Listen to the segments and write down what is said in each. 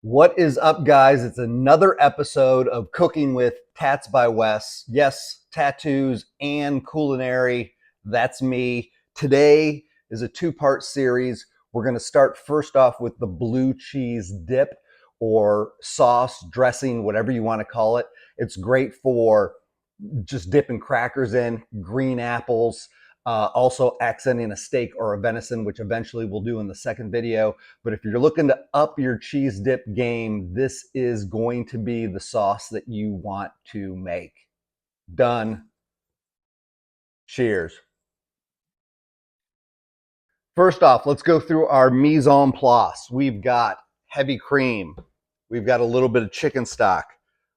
What is up, guys? It's another episode of Cooking with Tats by Wes. Yes, tattoos and culinary. That's me. Today is a two-part series. We're going to start first off with the blue cheese dip or sauce, dressing, whatever you want to call it. It's great for just dipping crackers in, green apples, also accenting a steak or a venison, which eventually we'll do in the second video. But if you're looking to up your cheese dip game, this is going to be the sauce that you want to make. Done. Cheers. First off, let's go through our mise en place. We've got heavy cream. We've got a little bit of chicken stock.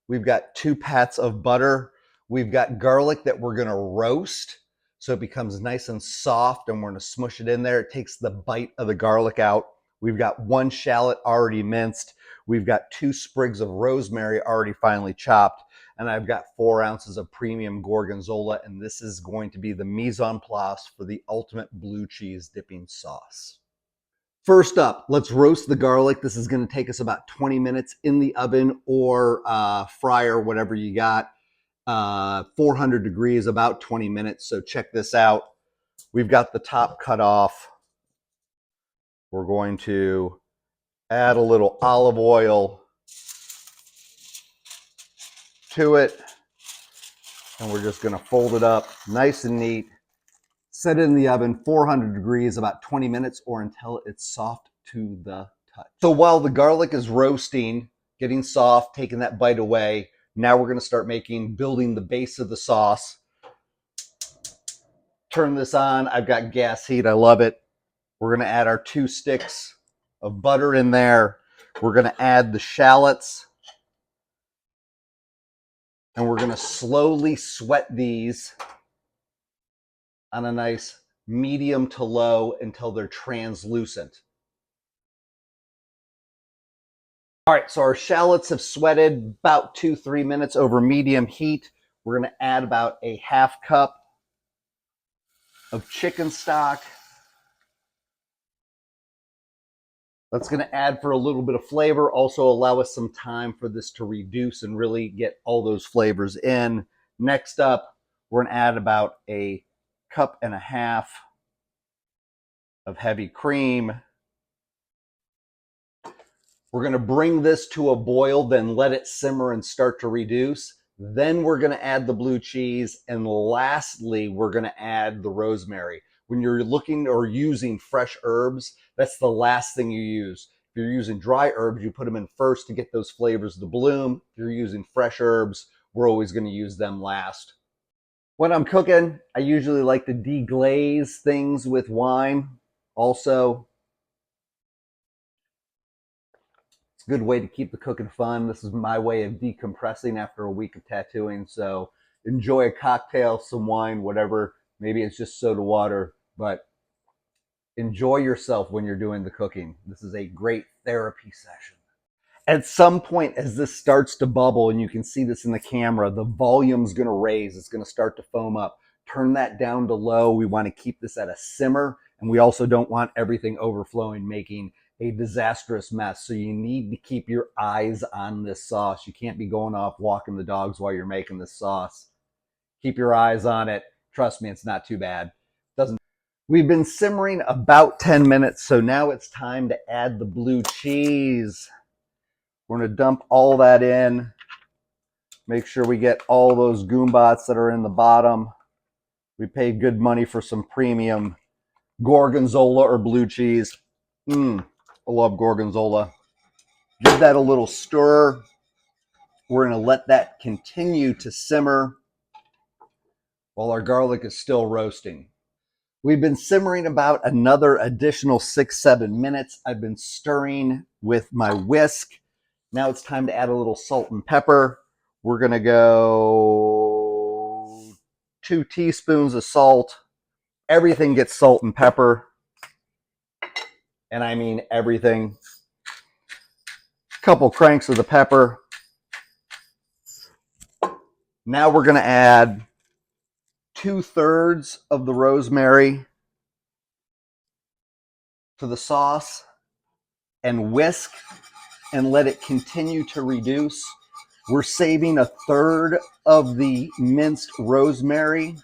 We've got 2 pats of butter. We've got garlic that we're going to roast so it becomes nice and soft, and we're going to smush it in there. It takes the bite of the garlic out. We've got 1 shallot already minced. We've got 2 sprigs of rosemary already finely chopped. And I've got 4 ounces of premium gorgonzola, and this is going to be the mise en place for the ultimate blue cheese dipping sauce. First up, let's roast the garlic. This is going to take us about 20 minutes in the oven or fryer, whatever you got. 400 degrees, about 20 minutes. So check this out. We've got the top cut off. We're going to add a little olive oil to it, and we're just going to fold it up nice and neat. Set it in the oven, 400 degrees, about 20 minutes, or until it's soft to the touch. So while the garlic is roasting, getting soft, taking that bite away, now we're going to start building the base of the sauce. Turn this on. I've got gas heat. I love it. We're going to add our 2 sticks of butter in there. We're going to add the shallots. And we're going to slowly sweat these on a nice medium to low until they're translucent. All right, so our shallots have sweated about 2-3 minutes over medium heat. We're going to add about a half cup of chicken stock. That's going to add for a little bit of flavor, also allow us some time for this to reduce and really get all those flavors in. Next up, we're going to add about a cup and a half of heavy cream. We're going to bring this to a boil, then let it simmer and start to reduce. Then we're going to add the blue cheese. And lastly, we're going to add the rosemary. When you're looking or using fresh herbs, that's the last thing you use. If you're using dry herbs, you put them in first to get those flavors to bloom. If you're using fresh herbs, we're always going to use them last. When I'm cooking, I usually like to deglaze things with wine. Also, it's a good way to keep the cooking fun. This is my way of decompressing after a week of tattooing. So enjoy a cocktail, some wine, whatever. Maybe it's just soda water, but enjoy yourself when you're doing the cooking. This is a great therapy session. At some point, as this starts to bubble, and you can see this in the camera, the volume's going to raise. It's going to start to foam up. Turn that down to low. We want to keep this at a simmer, and we also don't want everything overflowing, making a disastrous mess. So you need to keep your eyes on this sauce. You can't be going off walking the dogs while you're making this sauce. Keep your eyes on it. Trust me, it's not too bad. We've been simmering about 10 minutes, so now it's time to add the blue cheese. We're going to dump all that in. Make sure we get all those goombats that are in the bottom. We paid good money for some premium gorgonzola or blue cheese. I love gorgonzola. Give that a little stir. We're going to let that continue to simmer while our garlic is still roasting. We've been simmering about another additional 6-7 minutes. I've been stirring with my whisk. Now it's time to add a little salt and pepper. We're going to go 2 teaspoons of salt. Everything gets salt and pepper. And I mean everything. A couple cranks of the pepper. Now we're going to add 2/3 of the rosemary to the sauce and whisk and let it continue to reduce. We're saving a third of the minced rosemary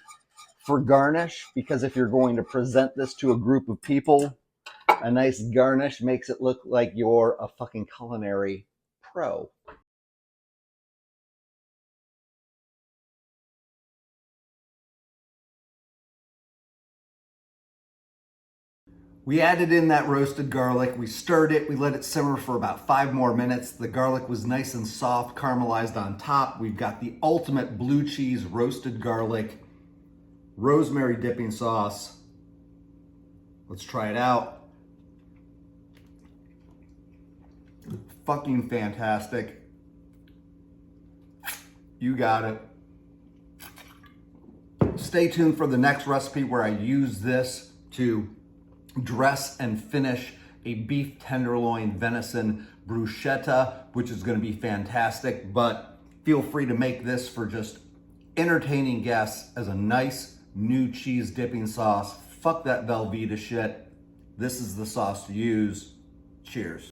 for garnish, because if you're going to present this to a group of people, a nice garnish makes it look like you're a fucking culinary pro. We added in that roasted garlic, we stirred it, we let it simmer for about 5 more minutes. The garlic was nice and soft, caramelized on top. We've got the ultimate blue cheese roasted garlic, rosemary dipping sauce. Let's try it out. Fucking fantastic. You got it. Stay tuned for the next recipe where I use this to dress and finish a beef tenderloin venison bruschetta, which is going to be fantastic. But feel free to make this for just entertaining guests as a nice new cheese dipping sauce. Fuck that Velveeta shit. This is the sauce to use. Cheers.